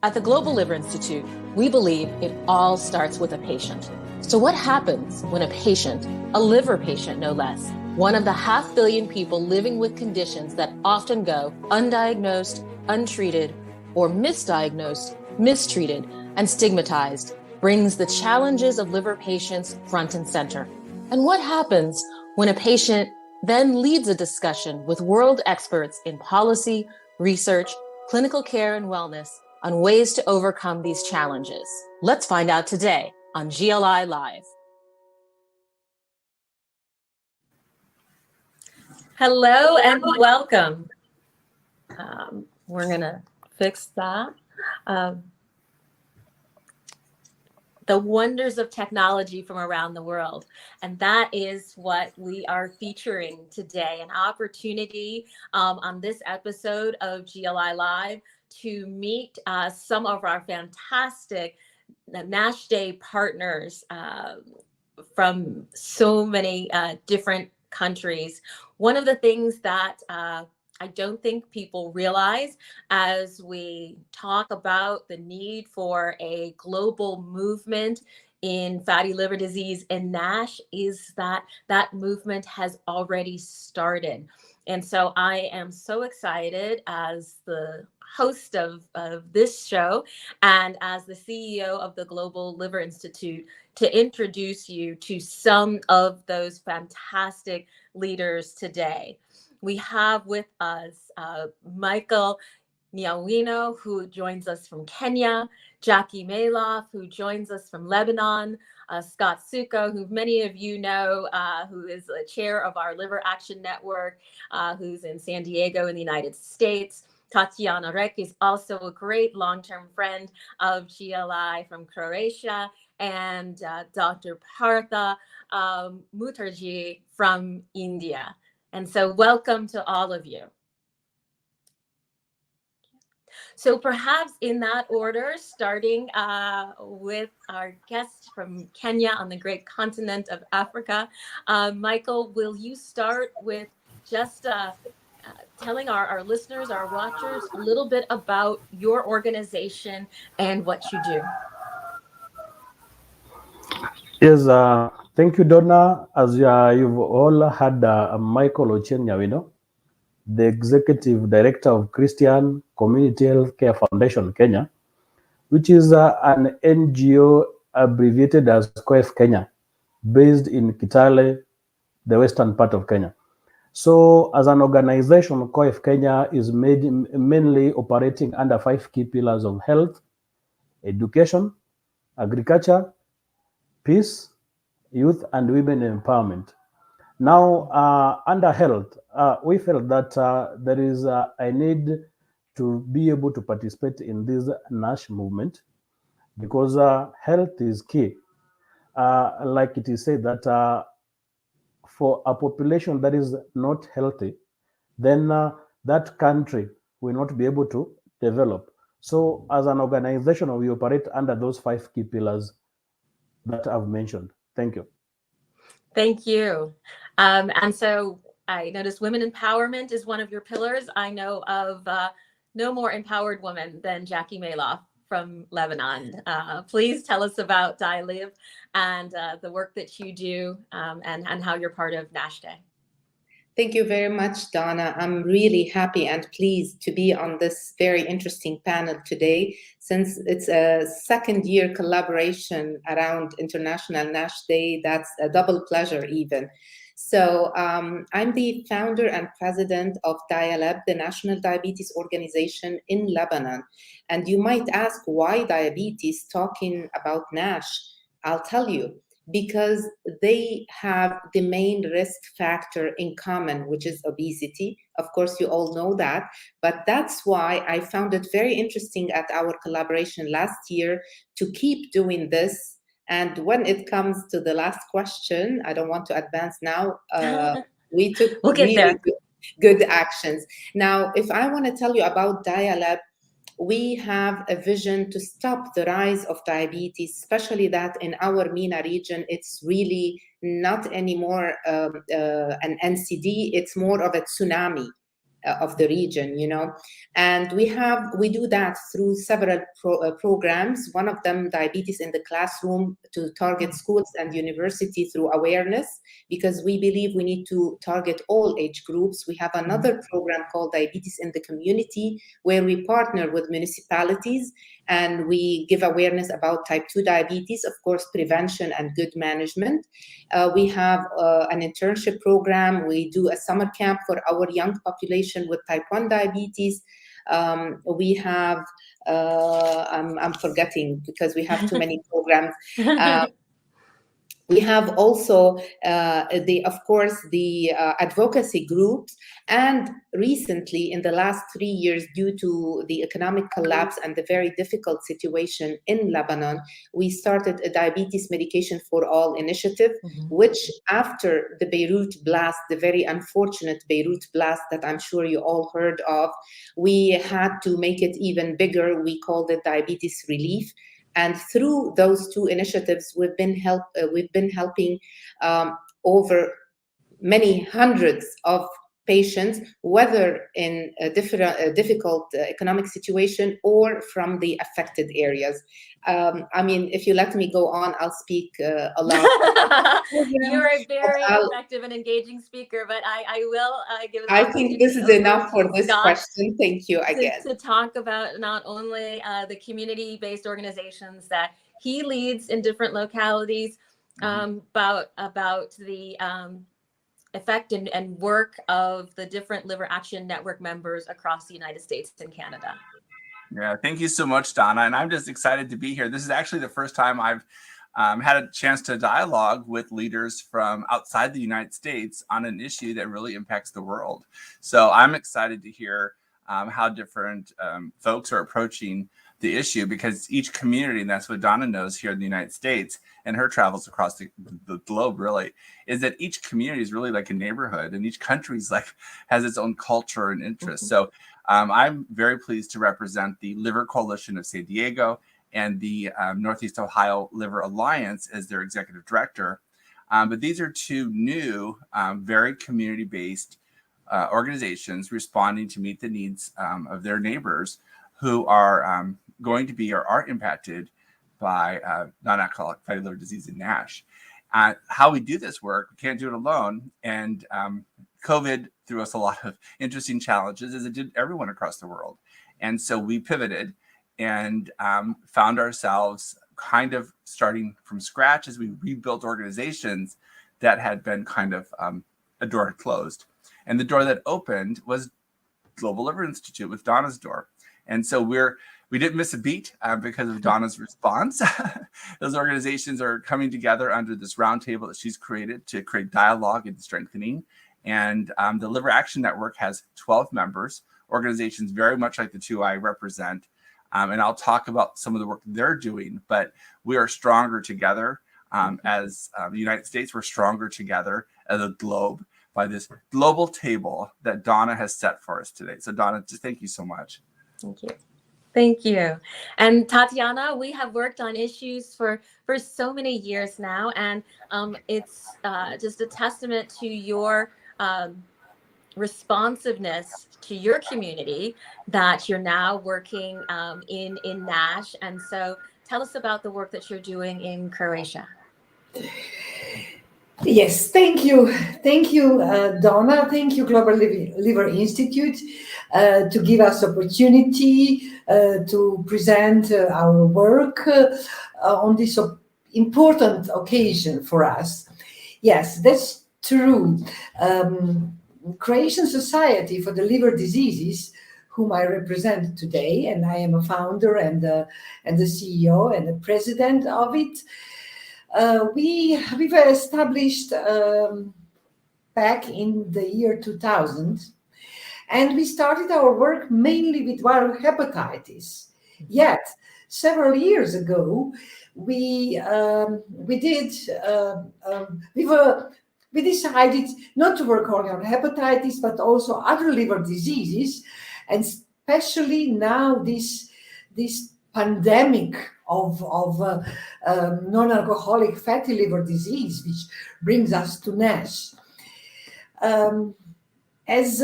At the Global Liver Institute, we believe it all starts with a patient. So what happens when a patient, a liver patient no less, one of the 500 million people living with conditions that often go undiagnosed, untreated, or misdiagnosed, mistreated, and stigmatized, brings the challenges of liver patients front and center? And what happens when a patient then leads a discussion with world experts in policy, research, clinical care, and wellness on ways to overcome these challenges? Let's find out today on GLI Live. Hello and welcome. We're going to fix that. The wonders of technology from around the world. And that is what we are featuring today, an opportunity on this episode of GLI Live to meet some of our fantastic NASH Day partners from so many different countries. One of the things that I don't think people realize as we talk about the need for a global movement in fatty liver disease and NASH is that that movement has already started. And so I am so excited as the host of this show and as the CEO of the Global Liver Institute to introduce you to some of those fantastic leaders today. We have with us Michael Nyawino, who joins us from Kenya, Jackie Maalouf, who joins us from Lebanon, Scott Suckow, who many of you know, who is the chair of our Liver Action Network, who's in San Diego in the United States. Tatjana Reic is also a great long-term friend of GLI from Croatia, and Dr. Partha Mukherjee from India. And so welcome to all of you. So perhaps in that order, starting with our guest from Kenya on the great continent of Africa. Michael, will you start with just telling our listeners, our watchers, a little bit about your organization and what you do? Yes, thank you, Donna. As you've all had Michael Ochieng Nyawino, the Executive Director of Christian Community Healthcare Foundation, Kenya, which is an NGO abbreviated as COHECF Kenya, based in Kitale, the western part of Kenya. So as an organization, COHECF Kenya is mainly operating under 5 key pillars of health, education, agriculture, peace, youth, and women empowerment. Now, under health, we felt that there is a need to be able to participate in this NASH movement because health is key. Like it is said that for a population that is not healthy, then that country will not be able to develop. So as an organization, we operate under those 5 key pillars that I've mentioned. Thank you. Thank you. And so I noticed women empowerment is one of your pillars. I know of no more empowered woman than Jackie Maalouf from Lebanon. Please tell us about DiaLeb and the work that you do and how you're part of NASH Day. Thank you very much, Donna. I'm really happy and pleased to be on this very interesting panel today, since it's a second-year collaboration around International NASH Day. That's a double pleasure even. So I'm the founder and president of DiaLeb, the National Diabetes Organization in Lebanon. And you might ask, why diabetes talking about NASH? I'll tell you. Because they have the main risk factor in common, which is obesity. Of course, you all know that, but that's why I found it very interesting at our collaboration last year to keep doing this. And when it comes to the last question, I don't want to advance now, we took really good actions. Now, if I want to tell you about DiaLeb, we have a vision to stop the rise of diabetes, especially that in our MENA region, it's really not anymore an NCD, it's more of a tsunami. of the region, and we do that through several programs. One of them, Diabetes in the Classroom, to target schools and university through awareness, because we believe we need to target all age groups. We have another program called Diabetes in the Community, where we partner with municipalities and we give awareness about type 2 diabetes, of course, prevention and good management. We have an internship program. We do a summer camp for our young population with type 1 diabetes. We have, I'm forgetting because we have too many programs. We have also, of course, the advocacy groups. And recently, in the last 3 years, due to the economic collapse and the very difficult situation in Lebanon, we started a Diabetes Medication for All initiative, which after the Beirut blast, the very unfortunate Beirut blast that I'm sure you all heard of, we had to make it even bigger. We called it Diabetes Relief. And through those two initiatives, we've been helping over many hundreds of patients, whether in a difficult economic situation or from the affected areas. I mean, if you let me go on, I'll speak a lot. You're a very effective and engaging speaker, but I will give. I think this is enough for this question. Thank you again. To talk about not only the community-based organizations that he leads in different localities, about the effect and work of the different Liver Action Network members across the United States and Canada. Yeah, thank you so much, Donna. And I'm just excited to be here. This is actually the first time I've had a chance to dialogue with leaders from outside the United States on an issue that really impacts the world. So I'm excited to hear how different folks are approaching the issue, because each community, and that's what Donna knows here in the United States and her travels across the globe, really, is that each community is really like a neighborhood, and each country's like has its own culture and interests. So I'm very pleased to represent the Liver Coalition of San Diego and the Northeast Ohio Liver Alliance as their executive director. But these are two new, very community-based organizations responding to meet the needs of their neighbors who are going to be or are impacted by non-alcoholic fatty liver disease and NASH. How we do this work, we can't do it alone. And COVID threw us a lot of interesting challenges, as it did everyone across the world. And so we pivoted and found ourselves kind of starting from scratch as we rebuilt organizations that had been kind of a door had closed. And the door that opened was Global Liver Institute with Donna's door. And so we didn't miss a beat because of Donna's response. Those organizations are coming together under this roundtable that she's created to create dialogue and strengthening. And the Liver Action Network has 12 members, organizations very much like the two I represent. And I'll talk about some of the work they're doing, but we are stronger together. As the United States, we're stronger together as a globe by this global table that Donna has set for us today. So Donna, just thank you so much. Thank you. Thank you. And Tatjana, we have worked on issues for so many years now, and it's just a testament to your responsiveness to your community that you're now working in NASH. And so tell us about the work that you're doing in Croatia. Yes, thank you. Thank you, Donna. Thank you, Global Liver Institute, to give us opportunity to present our work on this important occasion for us. Yes, that's true. Croatian Society for the Liver Diseases, whom I represent today, and I am a founder and the CEO and the president of it. We were established back in the year 2000, and we started our work mainly with viral hepatitis. Yet, several years ago, we decided not to work only on hepatitis, but also other liver diseases, and especially now this pandemic of non-alcoholic fatty liver disease, which brings us to NASH. as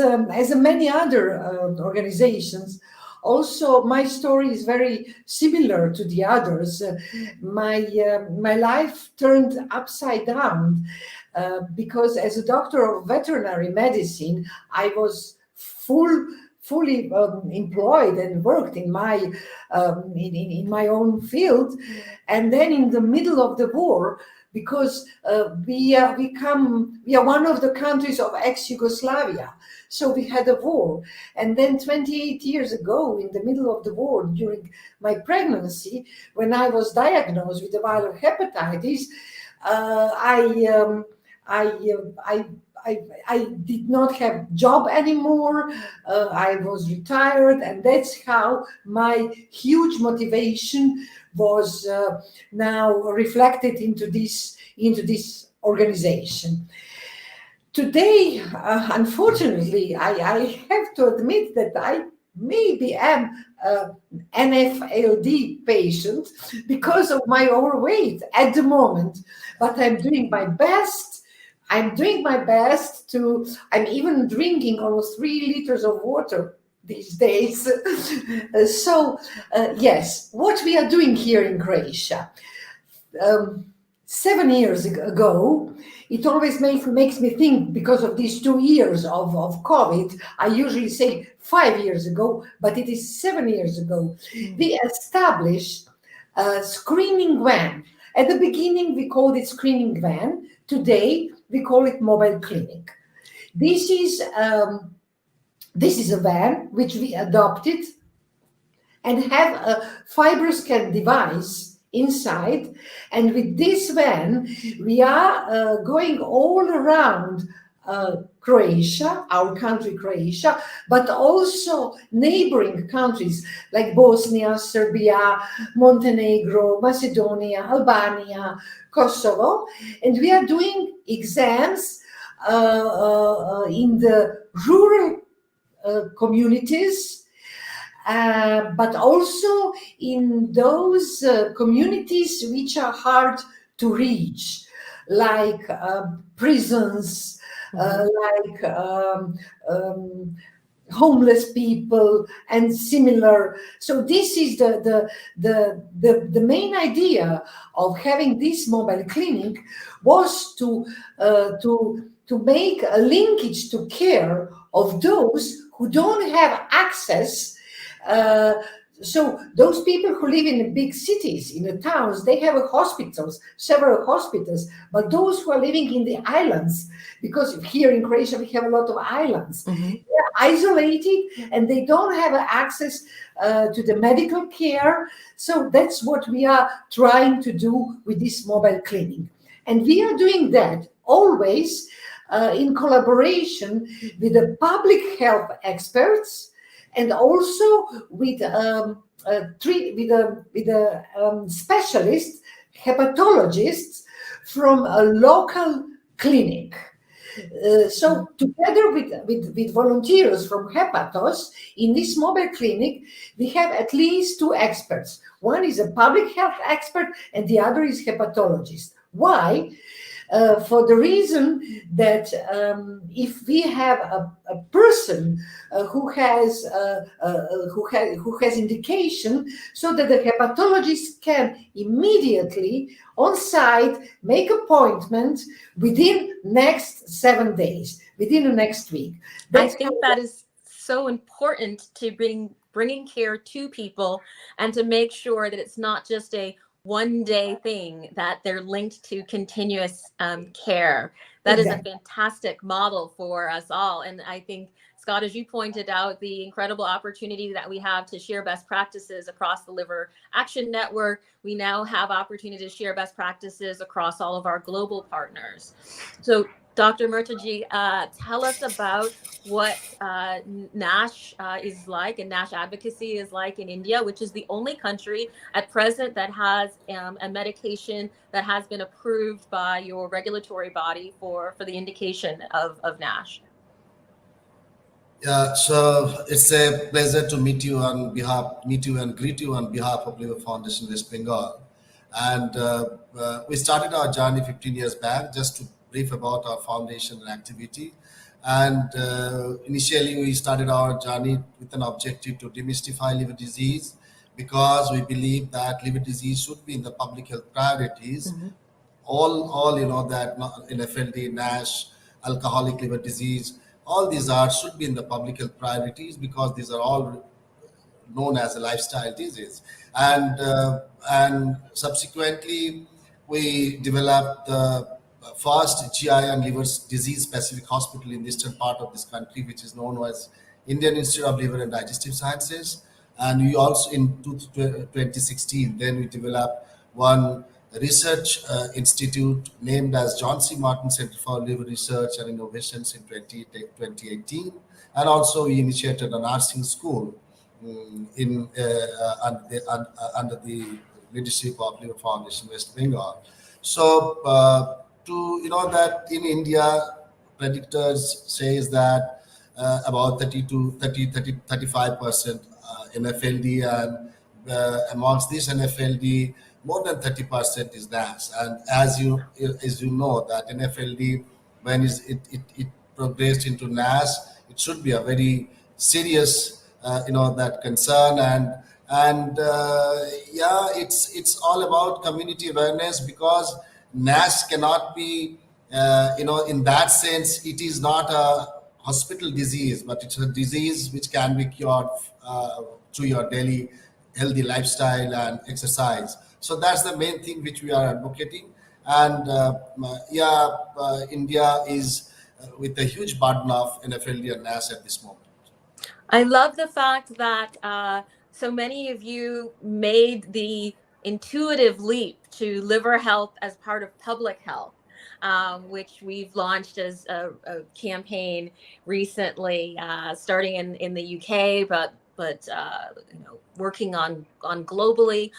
many other organizations, also my story is very similar to the others. My life turned upside down because as a doctor of veterinary medicine, I was fully employed and worked in my in my own field, and then in the middle of the war, because we are one of the countries of ex-Yugoslavia, so we had a war, and then 28 years ago, in the middle of the war, during my pregnancy, when I was diagnosed with the viral hepatitis, I did not have job anymore. I was retired, and that's how my huge motivation was now reflected into this organization. Today, unfortunately, I have to admit that I maybe am an NFLD patient because of my overweight at the moment, but I'm doing my best. I'm even drinking almost 3 liters of water these days. So, yes, what we are doing here in Croatia. 7 years ago, it always makes me think, because of these 2 years of COVID, I usually say 5 years ago, but it is 7 years ago, we established a screening van. At the beginning, we called it screening van. Today, we call it mobile clinic. This is a van which we adopted and have a FibroScan device inside. And with this van, we are going all around Croatia, our country Croatia, but also neighboring countries like Bosnia, Serbia, Montenegro, Macedonia, Albania, Kosovo. And we are doing exams in the rural communities, but also in those communities which are hard to reach, like prisons, like homeless people and similar. So this is the main idea of having this mobile clinic, was to make a linkage to care of those who don't have access. So those people who live in the big cities, in the towns, they have hospitals, several hospitals, but those who are living in the islands, because here in Croatia we have a lot of islands, they're isolated and they don't have access to the medical care. So that's what we are trying to do with this mobile clinic. And we are doing that always in collaboration with the public health experts, and also with specialists, hepatologists from a local clinic. So together with volunteers from Hepatos, in this mobile clinic, we have at least 2 experts. One is a public health expert and the other is hepatologist. Why? For the reason that if we have a person who has indication, so that the hepatologist can immediately on site make appointment within next 7 days, within the next week. I think that is so important, to bringing care to people and to make sure that it's not just a one-day thing, that they're linked to continuous care. That is a fantastic model for us all. And I think, Scott, as you pointed out, the incredible opportunity that we have to share best practices across the Liver Action Network. We now have opportunity to share best practices across all of our global partners. So Dr. Mukherjee, tell us about what NASH is like, and NASH advocacy is like in India, which is the only country at present that has a medication that has been approved by your regulatory body for the indication of NASH. Yeah, so it's a pleasure to meet you and greet you on behalf of Liver Foundation West Bengal. And we started our journey 15 years back. Just to brief about our foundation and activity. And initially, we started our journey with an objective to demystify liver disease, because we believe that liver disease should be in the public health priorities. All that NFLD, NASH, alcoholic liver disease, all these should be in the public health priorities, because these are all known as a lifestyle disease. And subsequently, we developed the first GI and liver disease specific hospital in the eastern part of this country, which is known as Indian Institute of Liver and Digestive Sciences. And we also, in 2016, then we developed one research institute named as John C. Martin Center for Liver Research and Innovations in 2018. And also we initiated a nursing school under the leadership of Liver Foundation West Bengal. So that in India, predictors says that about 35% NFLD, and amongst this NFLD, more than 30% is NAS. And as you know, that NFLD, when it progressed into NAS, it should be a very serious that concern. And it's all about community awareness, because NAS cannot be in that sense, it is not a hospital disease, but it's a disease which can be cured through your daily healthy lifestyle and exercise. So that's the main thing which we are advocating. And India is with a huge burden of NFLD and NAS at this moment. I love the fact that so many of you made the intuitive leap to liver health as part of public health, which we've launched as a campaign recently, starting in the UK, but working on globally,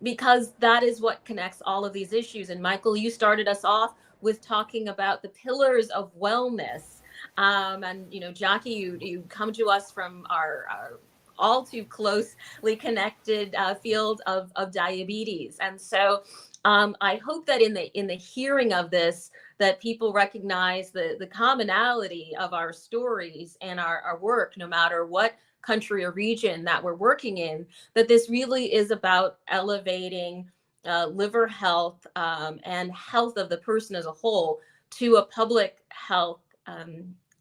because that is what connects all of these issues. And Michael, you started us off with talking about the pillars of wellness. And Jackie, you come to us from our all too closely connected field of diabetes, and so I hope that in the hearing of this, that people recognize the commonality of our stories and our work, no matter what country or region that we're working in. That this really is about elevating liver health and health of the person as a whole to a public health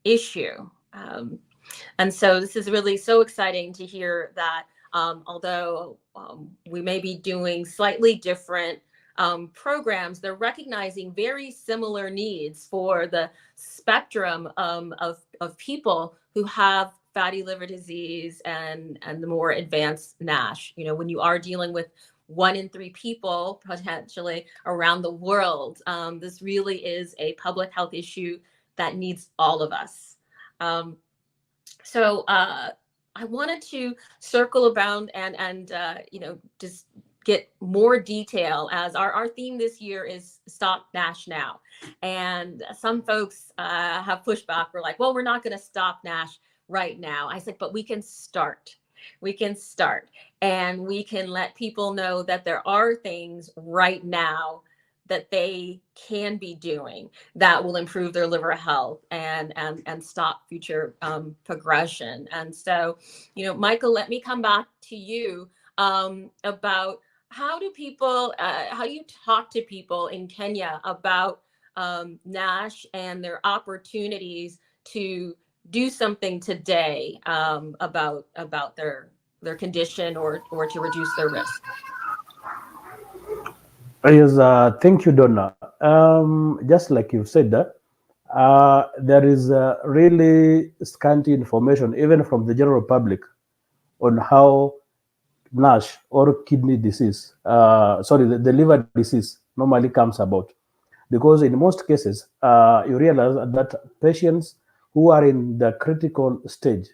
issue. And so this is really so exciting to hear that although we may be doing slightly different programs, they're recognizing very similar needs for the spectrum of people who have fatty liver disease and the more advanced NASH. When you are dealing with 1 in 3 people potentially around the world, this really is a public health issue that needs all of us. So I wanted to circle around and just get more detail, as our theme this year is Stop NASH Now. And some folks have pushed back. We're like, well, we're not going to stop NASH right now. I said, but we can start. We can start, and we can let people know that there are things right now that they can be doing that will improve their liver health and stop future progression. And so, Michael, let me come back to you about how do you talk to people in Kenya about NASH and their opportunities to do something today about their condition or to reduce their risk. Yes, thank you, Donna. Just like you said, there is really scanty information, even from the general public, on how NASH or kidney disease, the liver disease normally comes about. Because in most cases, you realize that patients who are in the critical stage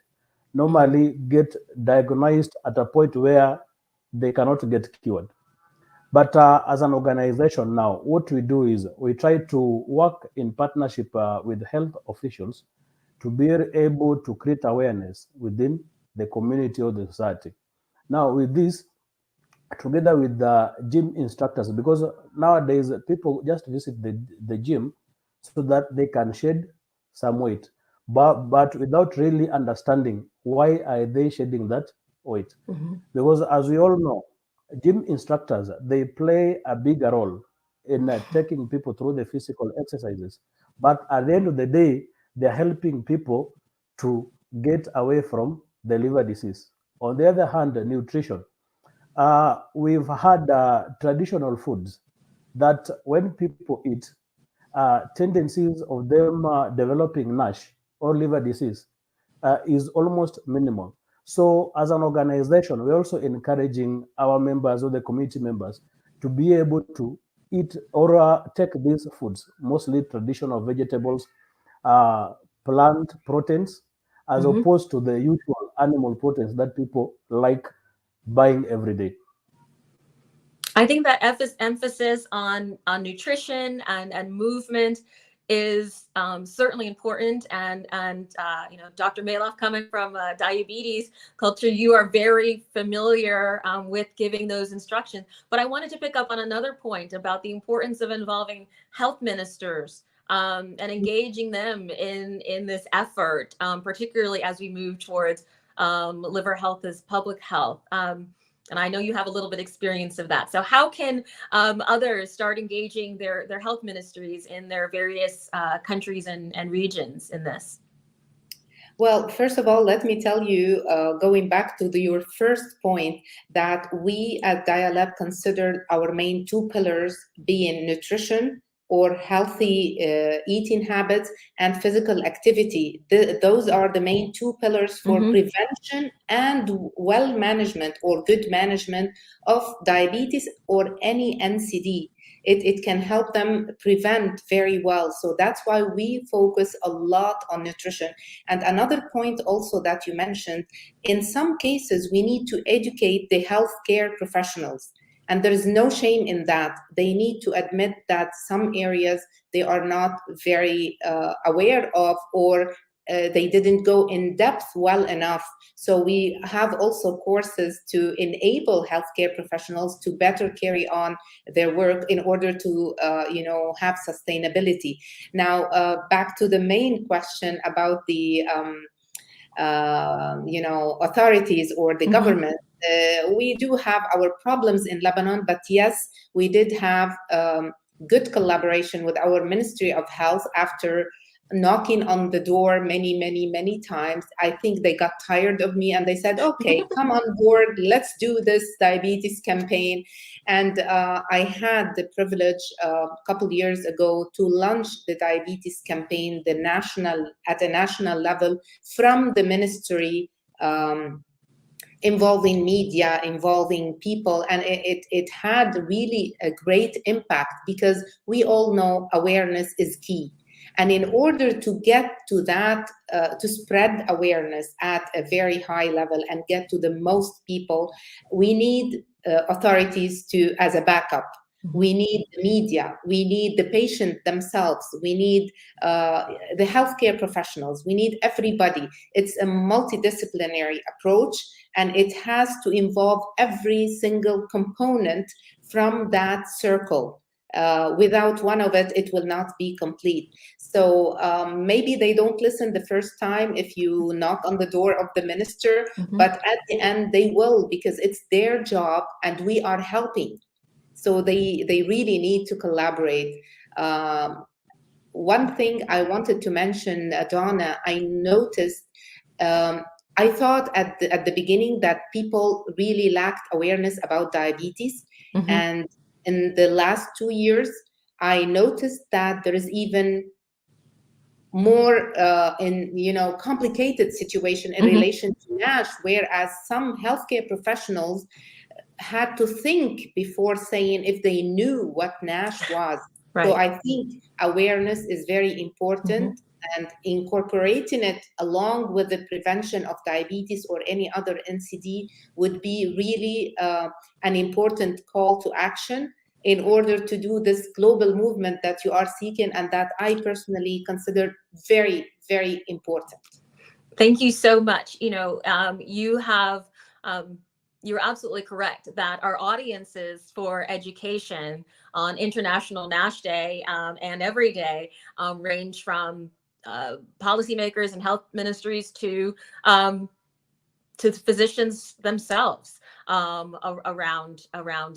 normally get diagnosed at a point where they cannot get cured. But as an organization now, what we do is we try to work in partnership with health officials to be able to create awareness within the community or the society. Now, with this, together with the gym instructors, because nowadays people just visit the gym so that they can shed some weight, but without really understanding why are they shedding that weight. Because as we all know, gym instructors, they play a bigger role in taking people through the physical exercises. But at the end of the day, they're helping people to get away from the liver disease. On the other hand, nutrition. We've had traditional foods that when people eat, tendencies of them developing NASH or liver disease is almost minimal. So as an organization, we're also encouraging our members or the community members to be able to eat or take these foods, mostly traditional vegetables, plant proteins, as opposed to the usual animal proteins that people like buying every day. I think that emphasis on nutrition and movement is certainly important. And you know, Dr. Maalouf, coming from diabetes culture, you are very familiar with giving those instructions. But I wanted to pick up on another point about the importance of involving health ministers and engaging them in this effort, particularly as we move towards liver health as public health. And I know you have a little bit experience of that. So how can others start engaging their health ministries in their various countries and regions in this? Well, first of all, let me tell you, going back to your first point, that we at DiaLeb considered our main two pillars being nutrition or healthy eating habits and physical activity. Those are the main two pillars for prevention and well management or good management of diabetes or any NCD. It can help them prevent very well. So that's why we focus a lot on nutrition. And another point also that you mentioned, in some cases, we need to educate the healthcare professionals. And there is no shame in that. They need to admit that some areas they are not very aware of, or they didn't go in depth well enough. So we have also courses to enable healthcare professionals to better carry on their work in order to, have sustainability. Now, back to the main question about the, authorities or the government. We do have our problems in Lebanon, but yes, we did have good collaboration with our Ministry of Health after knocking on the door many times. I think they got tired of me and they said, okay, come on board, let's do this diabetes campaign. And I had the privilege a couple of years ago to launch the diabetes campaign, at a national level from the ministry, involving media, involving people, and it had really a great impact, because we all know awareness is key. And in order to get to that, to spread awareness at a very high level and get to the most people, we need authorities as a backup. We need the media, we need the patient themselves, we need the healthcare professionals, we need everybody. It's a multidisciplinary approach, and it has to involve every single component from that circle. Without one of it, it will not be complete. So maybe they don't listen the first time if you knock on the door of the minister, but at the end they will, because it's their job and we are helping. So they really need to collaborate. One thing I wanted to mention, Donna, I noticed, I thought at the beginning that people really lacked awareness about diabetes. And in the last 2 years, I noticed that there is even more complicated situation in relation to NASH, whereas some healthcare professionals had to think before saying if they knew what NASH was. Right. So I think awareness is very important, and incorporating it along with the prevention of diabetes or any other NCD would be really an important call to action in order to do this global movement that you are seeking, and that I personally consider very, very important. Thank you so much. You have, you're absolutely correct that our audiences for education on International NASH Day and every day range from policymakers and health ministries to physicians themselves around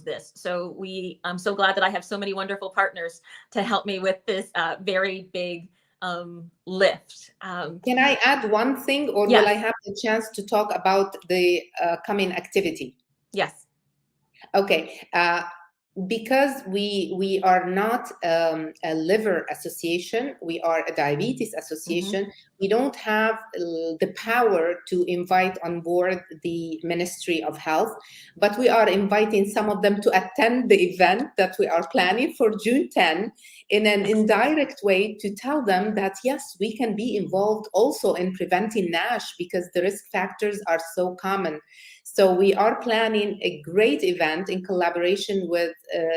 this. So I'm so glad that I have so many wonderful partners to help me with this very big lift. Can I add one thing, or yes. will I have the chance to talk about the coming activity? Yes. Okay. Because we are not a liver association, we are a diabetes association. We don't have the power to invite on board the Ministry of Health, but we are inviting some of them to attend the event that we are planning for June 10 in an indirect way, to tell them that yes, we can be involved also in preventing NASH, because the risk factors are so common. So we are planning a great event in collaboration with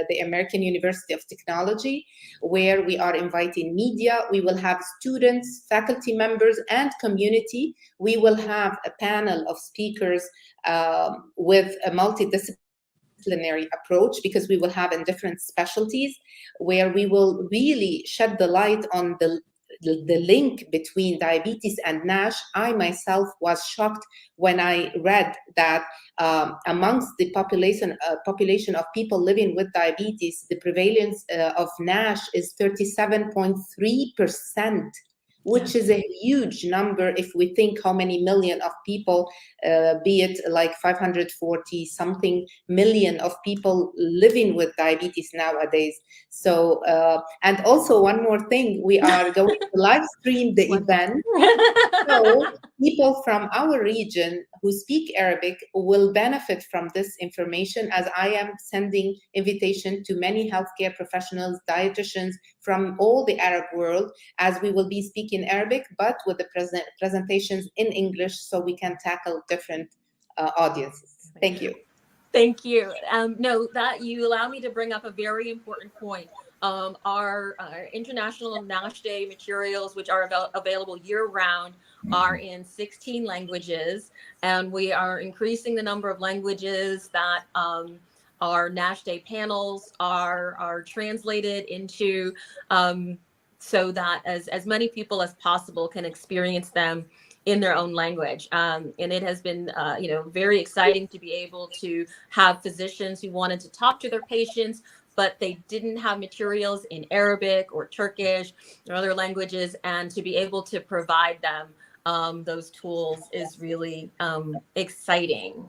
the American University of Technology, where we are inviting media. We will have students, faculty members, and community. We will have a panel of speakers with a multidisciplinary approach, because we will have in different specialties, where we will really shed the light on the link between diabetes and NASH. I myself was shocked when I read that amongst the population of people living with diabetes, the prevalence of NASH is 37.3%, which is a huge number if we think how many million of people, be it like 540 something million of people living with diabetes nowadays. So, and also one more thing, we are going to live stream the event. So people from our region who speak Arabic will benefit from this information, as I am sending invitation to many healthcare professionals, dietitians from all the Arab world, as we will be speaking Arabic, but with the presentations in English, so we can tackle different audiences. Thank you. Thank you. No, that you allow me to bring up a very important point. Our International NASH Day materials, which are available year-round, are in 16 languages, and we are increasing the number of languages that our NASH Day panels are translated into, so that as many people as possible can experience them in their own language. And it has been, very exciting to be able to have physicians who wanted to talk to their patients, but they didn't have materials in Arabic or Turkish or other languages, and to be able to provide them those tools is really exciting.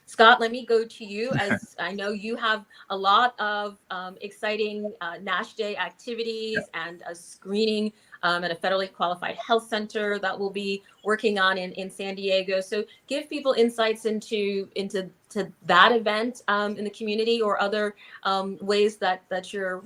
Scott, let me go to you, as I know you have a lot of exciting NASH Day activities and a screening at a federally qualified health center that we'll be working on in San Diego. So give people insights into that event in the community, or other ways that you're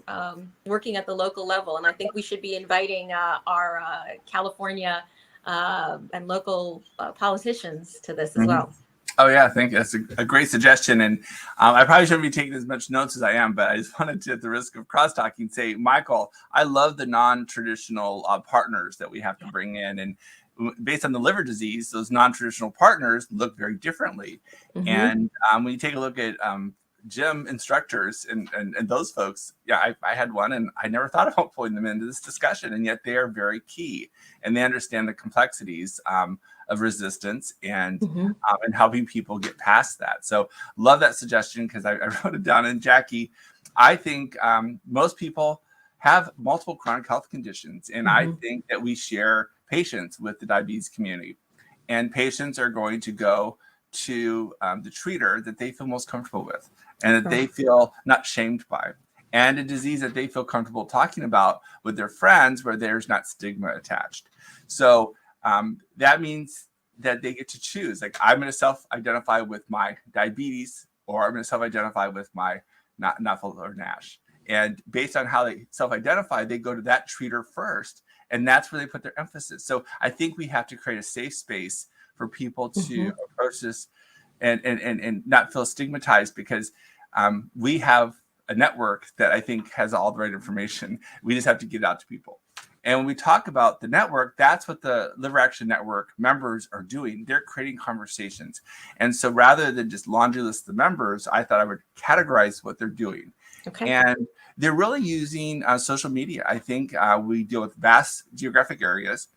working at the local level. And I think we should be inviting our California and local politicians to this as well. Oh yeah, I think that's a great suggestion. And I probably shouldn't be taking as much notes as I am, but I just wanted to, at the risk of cross-talking, say, Michael, I love the non-traditional partners that we have to bring in. And based on the liver disease, those non-traditional partners look very differently. And when you take a look at gym instructors and those folks, yeah, I had one, and I never thought about pulling them into this discussion, and yet they are very key, and they understand the complexities of resistance and helping people get past that. So love that suggestion, because I wrote it down. And Jackie, I think most people have multiple chronic health conditions, and I think that we share patients with the diabetes community, and patients are going to go to the treater that they feel most comfortable with, and that they feel not shamed by, and a disease that they feel comfortable talking about with their friends, where there's not stigma attached. So that means that they get to choose. Like, I'm going to self-identify with my diabetes, or I'm going to self-identify with my NAFL or NASH. And based on how they self-identify, they go to that treater first, and that's where they put their emphasis. So I think we have to create a safe space for people to approach this and not feel stigmatized, because we have a network that I think has all the right information. We just have to get it out to people. And when we talk about the network, that's what the Liver Action Network members are doing. They're creating conversations. And so rather than just laundry list the members, I thought I would categorize what they're doing. Okay. And they're really using social media. I think we deal with vast geographic areas.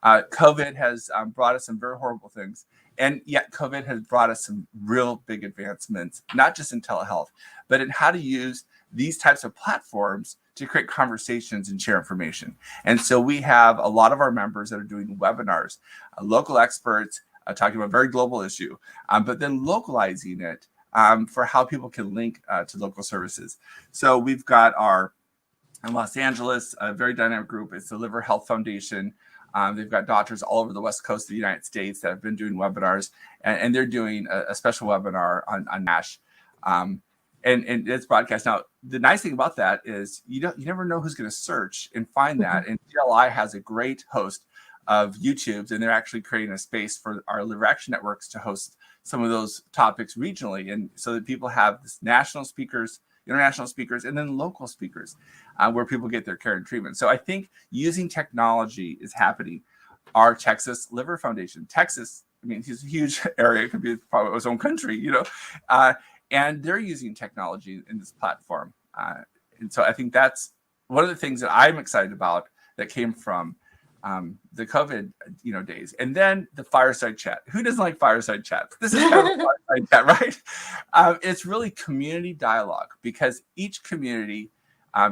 COVID has brought us some very horrible things. And yet COVID has brought us some real big advancements, not just in telehealth, but in how to use these types of platforms to create conversations and share information. And so we have a lot of our members that are doing webinars, local experts talking about a very global issue, but then localizing it for how people can link to local services. So we've got in Los Angeles, a very dynamic group. It's the Liver Health Foundation. They've got doctors all over the West Coast of the United States that have been doing webinars, and they're doing a special webinar on NASH. And it's broadcast. Now, the nice thing about that is you never know who's going to search and find that. And DLI has a great host of YouTubes, and they're actually creating a space for our Liver Action Networks to host some of those topics regionally, and so that people have this national speakers, international speakers, and then local speakers where people get their care and treatment. So I think using technology is happening. Our Texas Liver Foundation, Texas, I mean, it's a huge area. It could be probably its own country, and they're using technology in this platform. And so I think that's one of the things that I'm excited about that came from the COVID, days. And then the fireside chat. Who doesn't like fireside chats? This is kind of a fireside chat, right? It's really community dialogue because each community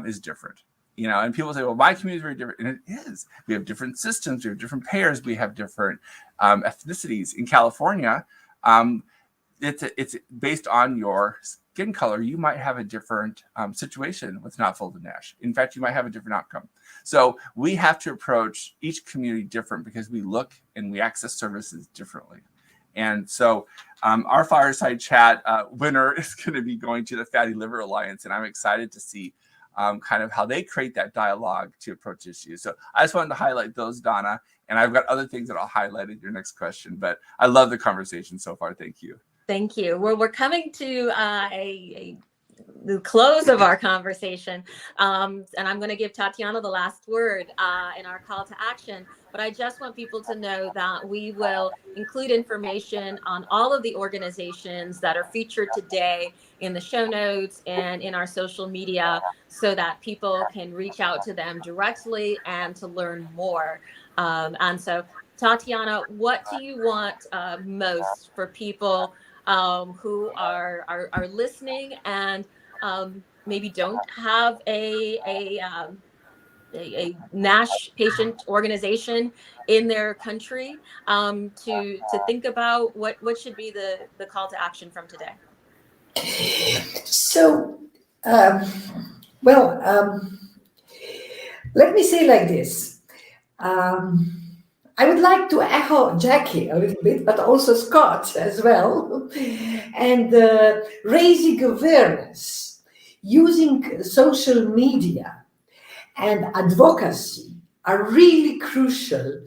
is different. And people say, well, my community is very different. And it is. We have different systems. We have different payers. We have different ethnicities. In California, it's based on your skin color. You might have a different situation with not-folded NASH. In fact, you might have a different outcome. So we have to approach each community different because we look and we access services differently. And so our fireside chat winner is going to be going to the Fatty Liver Alliance. And I'm excited to see kind of how they create that dialogue to approach issues. So I just wanted to highlight those, Donna. And I've got other things that I'll highlight in your next question. But I love the conversation so far. Thank you. Thank you. Well, we're coming to the close of our conversation. And I'm going to give Tatjana the last word in our call to action. But I just want people to know that we will include information on all of the organizations that are featured today in the show notes and in our social media so that people can reach out to them directly and to learn more. And so, Tatjana, what do you want most for people who are listening and maybe don't have a NASH patient organization in their country to think about what should be the call to action from today? So, let me say like this. I would like to echo Jackie a little bit, but also Scott as well, and raising awareness, using social media and advocacy are really crucial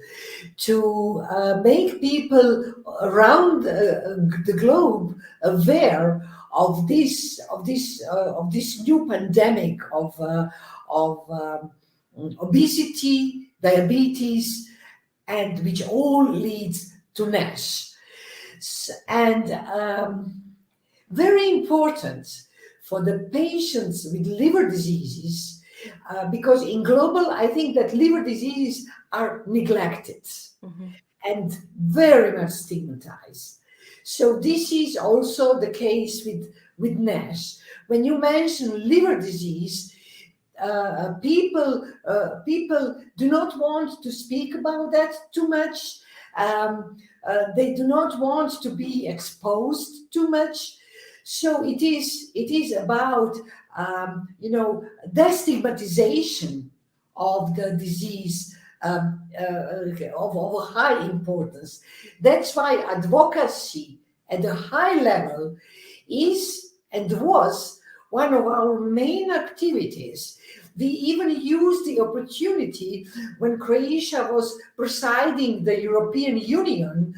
to make people around the globe aware of this new pandemic of obesity, diabetes, and which all leads to NASH. And very important for the patients with liver diseases, because in global, I think that liver diseases are neglected and very much stigmatized. So this is also the case with NASH. When you mention liver disease, people do not want to speak about that too much. They do not want to be exposed too much. So it is about destigmatization of the disease of high importance. That's why advocacy at a high level is and was one of our main activities. We even used the opportunity when Croatia was presiding the European Union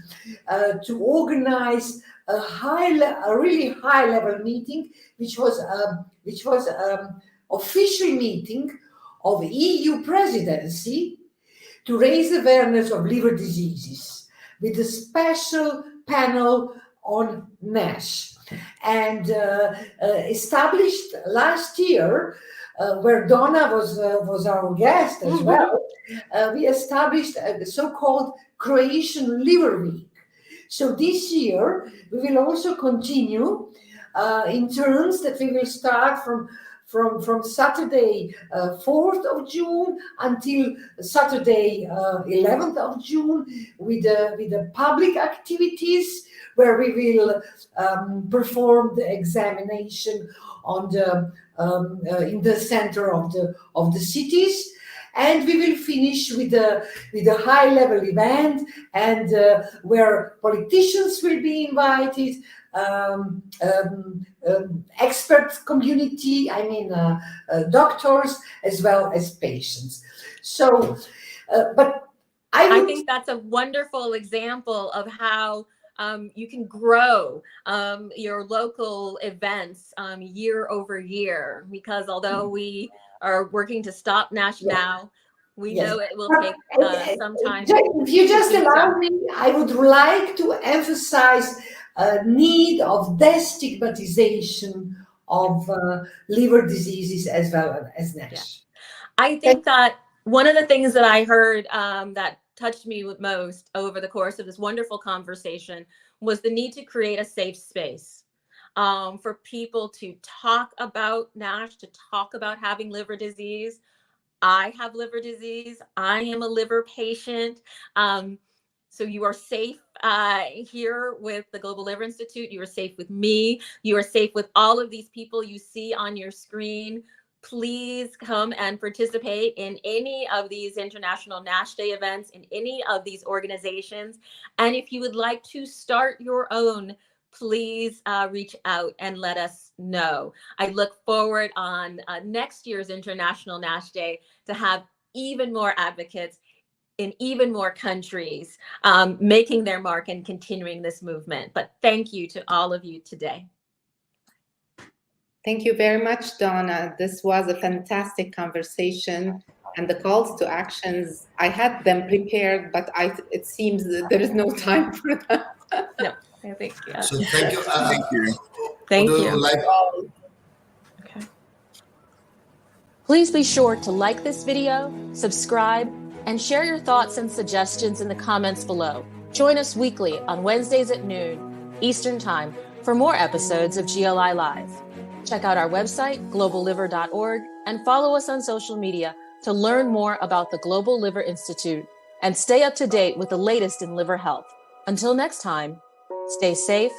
to organize a really high-level meeting, which was official meeting of EU presidency to raise awareness of liver diseases with a special panel on NASH. And established last year, where Donna was our guest as well, we established a so-called Croatian Liver Week. So this year, we will also continue in turns that we will start from Saturday 4th of June until Saturday 11th of June with the public activities where we will perform the examination on the in the center of the cities. And we will finish with a high-level event, and where politicians will be invited, expert community, doctors, as well as patients. So, but I think that's a wonderful example of how you can grow your local events year over year, because although we are working to stop NASH now, we know it will take some time. If you just allow me, I would like to emphasize a need of destigmatization of liver diseases as well as NASH. Yeah. I think that one of the things that I heard that touched me most over the course of this wonderful conversation was the need to create a safe space for people to talk about NASH, to talk about having liver disease. I have liver disease. I am a liver patient. So you are safe here with the Global Liver Institute. You are safe with me. You are safe with all of these people you see on your screen. Please come and participate in any of these International NASH Day events, in any of these organizations. And if you would like to start your own, please reach out and let us know. I look forward on next year's International NASH Day to have even more advocates in even more countries making their mark and continuing this movement. But thank you to all of you today. Thank you very much, Donna. This was a fantastic conversation, and the calls to actions, I had them prepared, but it seems that there is no time for that. No, I think, yeah. So thank you. Thank you. Thank you. Okay. Please be sure to like this video, subscribe, and share your thoughts and suggestions in the comments below. Join us weekly on Wednesdays at noon Eastern Time for more episodes of GLI Live. Check out our website, globalliver.org, and follow us on social media to learn more about the Global Liver Institute and stay up to date with the latest in liver health. Until next time, stay safe,